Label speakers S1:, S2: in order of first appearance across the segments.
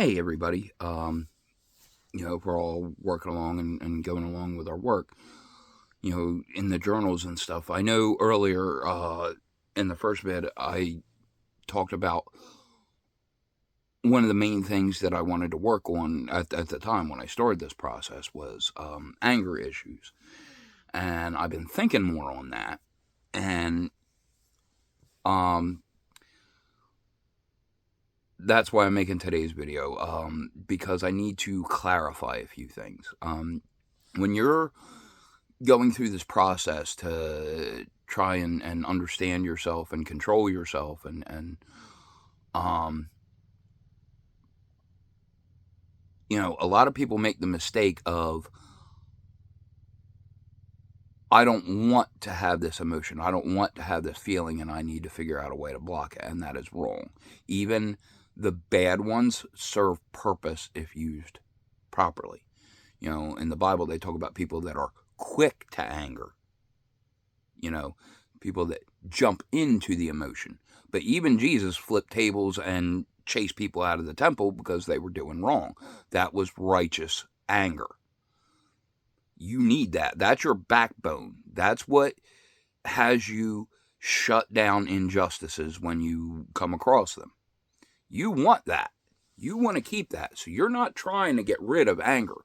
S1: Hey, everybody. If we're all working along and going along with our work, in the journals and stuff. I know earlier in the first bit, I talked about one of the main things that I wanted to work on at the time when I started this process was anger issues. And I've been thinking more on that. And um, that's why I'm making today's video, because I need to clarify a few things. When you're going through this process to try and understand yourself and control yourself and um a lot of people make the mistake of, I don't want to have this emotion, I don't want to have this feeling, and I need to figure out a way to block it. And that is wrong. Even the bad ones serve purpose if used properly. In the Bible they talk about people that are quick to anger, you know, people that jump into the emotion. But even Jesus flipped tables and chased people out of the temple because they were doing wrong. That was righteous anger. You need that. That's your backbone. That's what has you shut down injustices when you come across them. You want that. You want to keep that. So you're not trying to get rid of anger.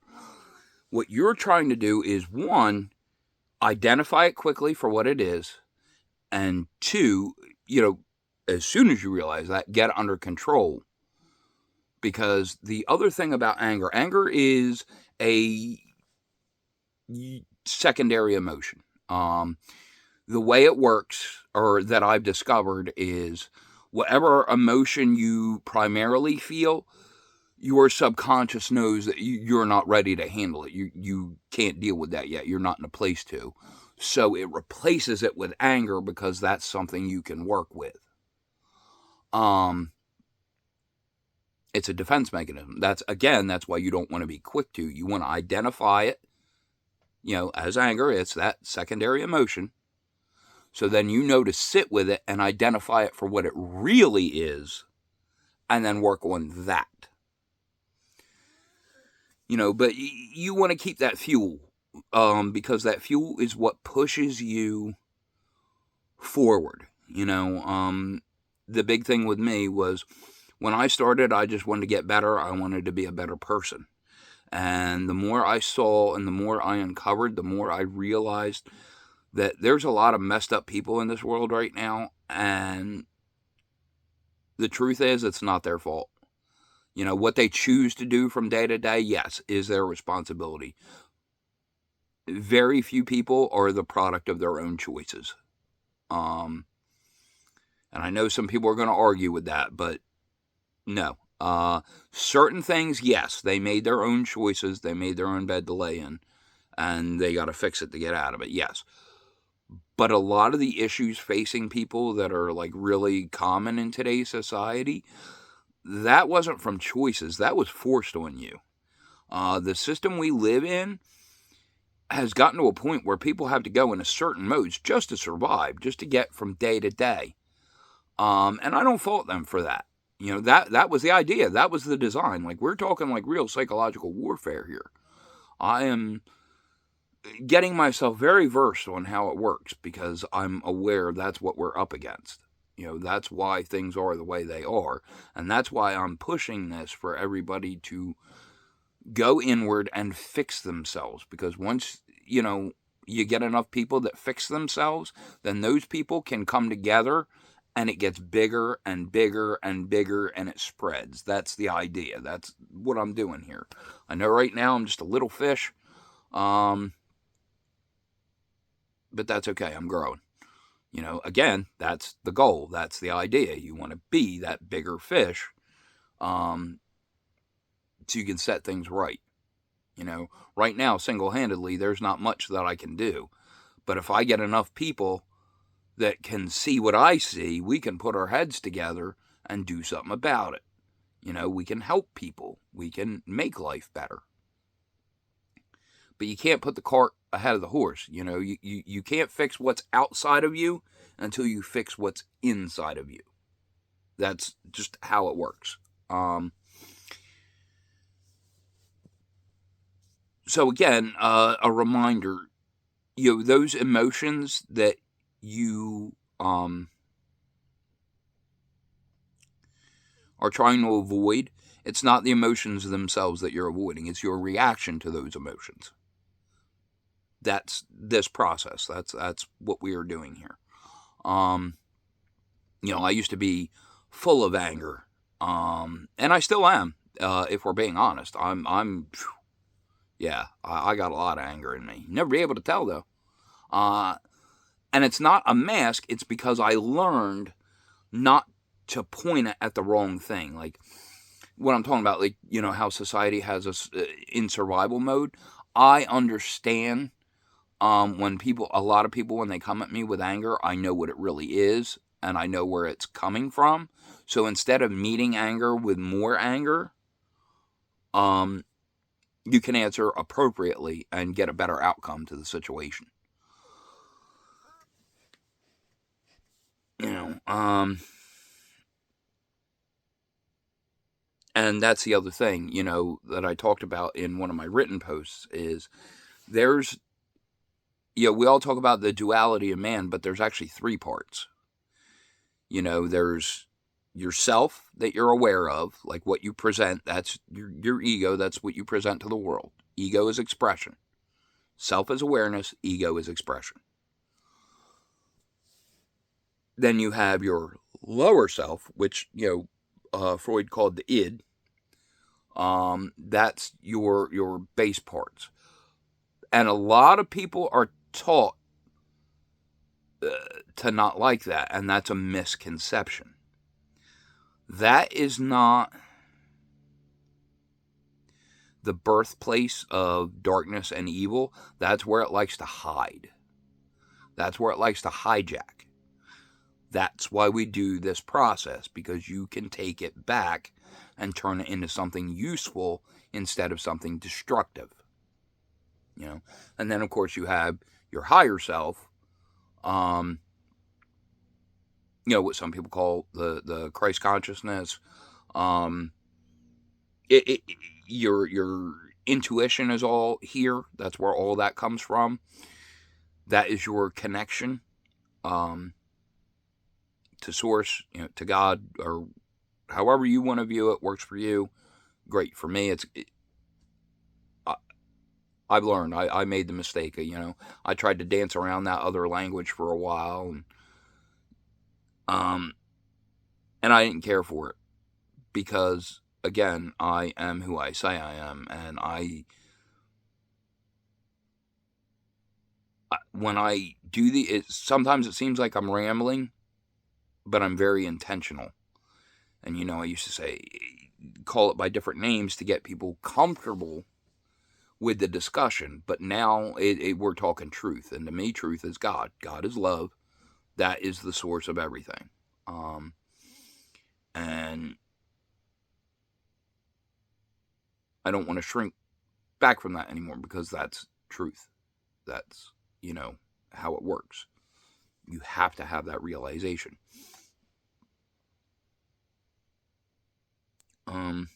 S1: What you're trying to do is, one, identify it quickly for what it is, and two, as soon as you realize that, get it under control. Because the other thing about anger is a secondary emotion. The way it works, or that I've discovered, is whatever emotion you primarily feel, your subconscious knows that you're not ready to handle it. You can't deal with that yet. You're not in a place to. So it replaces it with anger because that's something you can work with. It's a defense mechanism. That's why you don't want to be quick to. You want to identify it, as anger. It's that secondary emotion. So then to sit with it and identify it for what it really is, and then work on that. But you want to keep that fuel, because that fuel is what pushes you forward. The big thing with me was, when I started, I just wanted to get better. I wanted to be a better person. And the more I saw and the more I uncovered, the more I realized that there's a lot of messed up people in this world right now. And the truth is, it's not their fault. What they choose to do from day to day, yes, is their responsibility. Very few people are the product of their own choices. And I know some people are going to argue with that, but no. Certain things, yes, they made their own choices. They made their own bed to lay in, and they got to fix it to get out of it, yes. But a lot of the issues facing people that are like really common in today's society, that wasn't from choices. That was forced on you. The system we live in has gotten to a point where people have to go into certain modes just to survive, just to get from day to day. And I don't fault them for that. That was the idea. That was the design. Like, we're talking like real psychological warfare here. I am getting myself very versed on how it works because I'm aware that's what we're up against. That's why things are the way they are. And that's why I'm pushing this for everybody to go inward and fix themselves. Because once, you get enough people that fix themselves, then those people can come together and it gets bigger and bigger and bigger and it spreads. That's the idea. That's what I'm doing here. I know right now I'm just a little fish. But that's okay. I'm growing. Again, that's the goal. That's the idea. You want to be that bigger fish, so you can set things right. Right now, single-handedly, there's not much that I can do. But if I get enough people that can see what I see, we can put our heads together and do something about it. We can help people. We can make life better. But you can't put the cart ahead of the horse. You can't fix what's outside of you until you fix what's inside of you. That's just how it works. So again, a reminder, those emotions that you are trying to avoid, it's not the emotions themselves that you're avoiding. It's your reaction to those emotions. That's this process. That's what we are doing here. I used to be full of anger, and I still am. If we're being honest, yeah, I got a lot of anger in me. Never be able to tell though. And it's not a mask. It's because I learned not to point it at the wrong thing. Like what I'm talking about, like, how society has us in survival mode. I understand when a lot of people, when they come at me with anger, I know what it really is and I know where it's coming from. So instead of meeting anger with more anger, you can answer appropriately and get a better outcome to the situation. And that's the other thing, that I talked about in one of my written posts is there's, we all talk about the duality of man, but there's actually three parts. There's yourself that you're aware of, like what you present, that's your ego, that's what you present to the world. Ego is expression. Self is awareness, ego is expression. Then you have your lower self, which, Freud called the id. That's your base parts. And a lot of people are taught to not like that, and that's a misconception. That is not the birthplace of darkness and evil. That's where it likes to hide. That's where it likes to hijack. That's why we do this process, because you can take it back and turn it into something useful instead of something destructive. And then of course you have your higher self, what some people call the Christ consciousness. Your intuition is all here. That's where all that comes from. That is your connection to source, to God, or however you want to view it works for you. Great. For me, I've learned. I made the mistake. I tried to dance around that other language for a while, and I didn't care for it because, again, I am who I say I am, and when I do sometimes it seems like I'm rambling, but I'm very intentional. And I used to say, call it by different names to get people comfortable with the discussion, but now we're talking truth, and to me, truth is God. God is love. That is the source of everything. And I don't want to shrink back from that anymore, because that's truth. That's, how it works. You have to have that realization. There's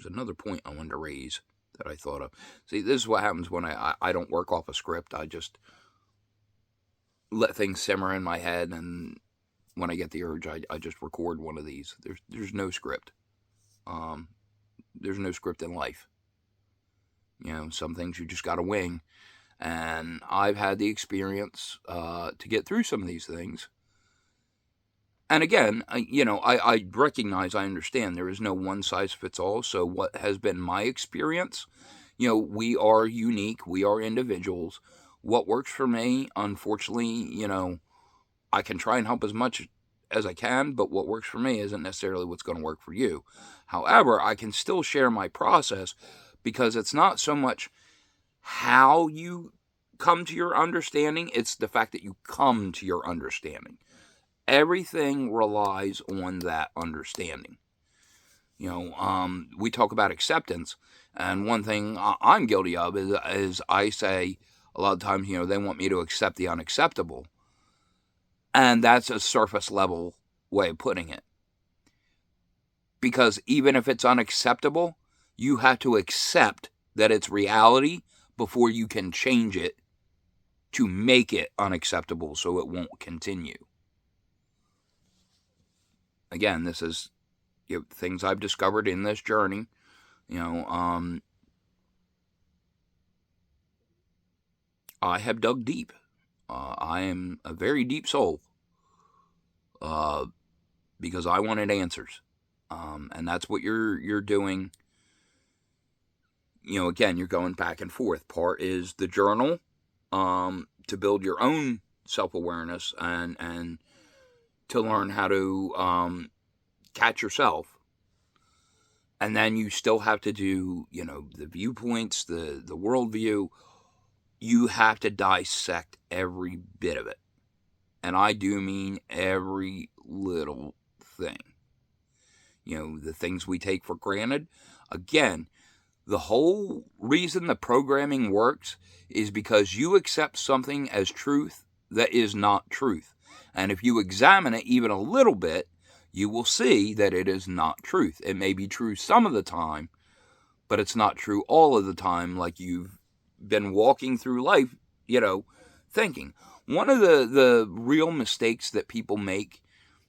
S1: another point I wanted to raise that I thought of. See, this is what happens when I don't work off a script. I just let things simmer in my head, and when I get the urge, I just record one of these. There's no script. There's no script in life. Some things you just got to wing. And I've had the experience to get through some of these things. And again, I recognize, I understand there is no one size fits all. So what has been my experience, we are unique. We are individuals. What works for me, unfortunately, I can try and help as much as I can, but what works for me isn't necessarily what's going to work for you. However, I can still share my process, because it's not so much how you come to your understanding, it's the fact that you come to your understanding. Everything relies on that understanding. We talk about acceptance, and one thing I'm guilty of is I say a lot of times, they want me to accept the unacceptable. And that's a surface level way of putting it. Because even if it's unacceptable, you have to accept that it's reality before you can change it to make it unacceptable so it won't continue. Again, this is things I've discovered in this journey. I have dug deep. I am a very deep soul because I wanted answers. And that's what you're doing. Again, you're going back and forth. Part is the journal to build your own self-awareness and to learn how to catch yourself. And then you still have to do, the viewpoints, the worldview. You have to dissect every bit of it. And I do mean every little thing. The things we take for granted. Again, the whole reason the programming works is because you accept something as truth that is not truth. And if you examine it even a little bit, you will see that it is not truth. It may be true some of the time, but it's not true all of the time, like you've been walking through life, thinking. One of the real mistakes that people make,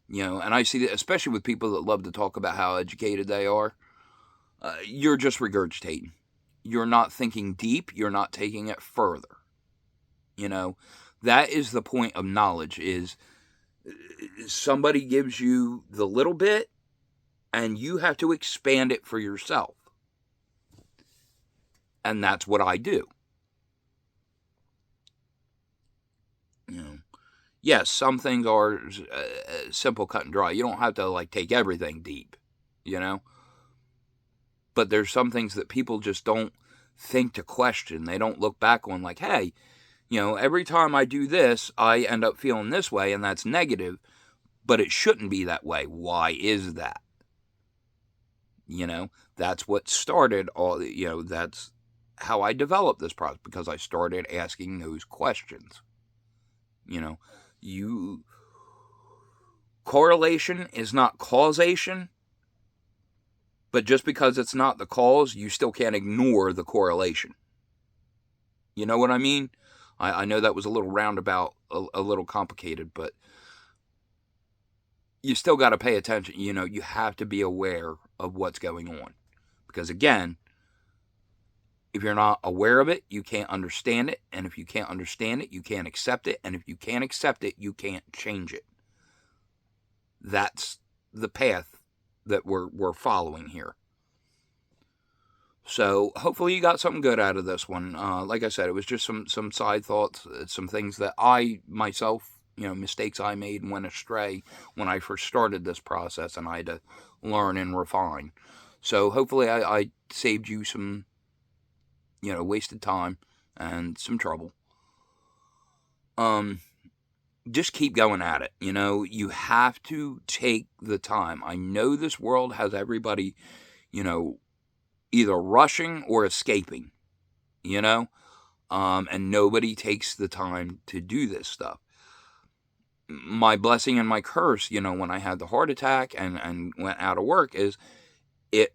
S1: and I see that especially with people that love to talk about how educated they are, you're just regurgitating. You're not thinking deep. You're not taking it further. That is the point of knowledge, is somebody gives you the little bit and you have to expand it for yourself. And that's what I do. Yes, some things are simple, cut and dry. You don't have to take everything deep, But there's some things that people just don't think to question. They don't look back on hey, every time I do this, I end up feeling this way, and that's negative, but it shouldn't be that way. Why is that? That's what started all, that's how I developed this process, because I started asking those questions. Correlation is not causation, but just because it's not the cause, you still can't ignore the correlation. You know what I mean? I know that was a little roundabout, a little complicated, but you still got to pay attention. You have to be aware of what's going on. Because again, if you're not aware of it, you can't understand it. And if you can't understand it, you can't accept it. And if you can't accept it, you can't change it. That's the path that we're following here. So hopefully you got something good out of this one. Like I said, it was just some side thoughts, some things that I myself, mistakes I made and went astray when I first started this process, and I had to learn and refine. So hopefully I saved you some, wasted time and some trouble. Just keep going at it. You have to take the time. I know this world has everybody, either rushing or escaping, and nobody takes the time to do this stuff. My blessing and my curse, when I had the heart attack and went out of work, is it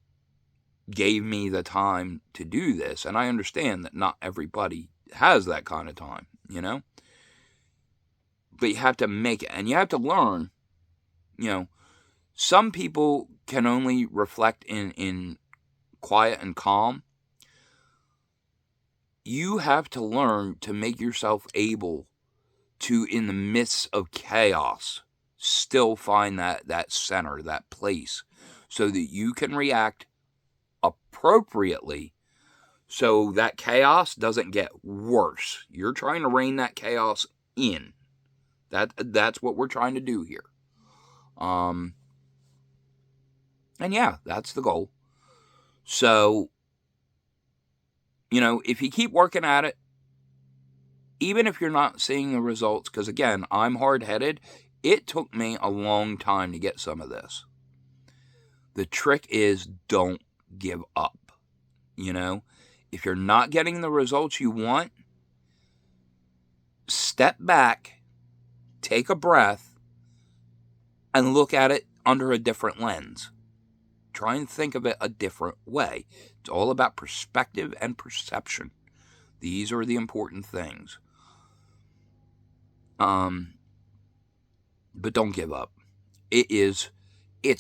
S1: gave me the time to do this. And I understand that not everybody has that kind of time, but you have to make it, and you have to learn. Some people can only reflect in quiet and calm. You have to learn to make yourself able to, in the midst of chaos, still find that center, that place, so that you can react appropriately, so that chaos doesn't get worse. You're trying to rein that chaos in. That's what we're trying to do here. And yeah, that's the goal. So, if you keep working at it, even if you're not seeing the results, because again, I'm hard-headed, it took me a long time to get some of this. The trick is, don't give up. If you're not getting the results you want, step back, take a breath, and look at it under a different lens. Try and think of it a different way. It's all about perspective and perception. These are the important things. But don't give up. It's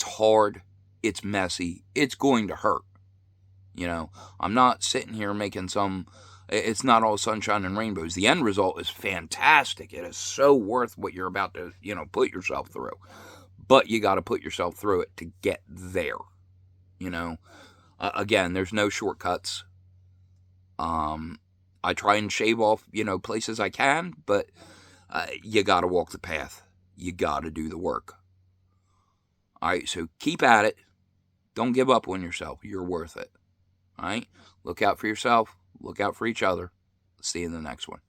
S1: hard. It's messy. It's going to hurt. I'm not sitting here making it's not all sunshine and rainbows. The end result is fantastic. It is so worth what you're about to, put yourself through. But you got to put yourself through it to get there. Again, there's no shortcuts. I try and shave off, places I can, but you got to walk the path. You got to do the work. All right, so keep at it. Don't give up on yourself. You're worth it. All right, look out for yourself. Look out for each other. See you in the next one.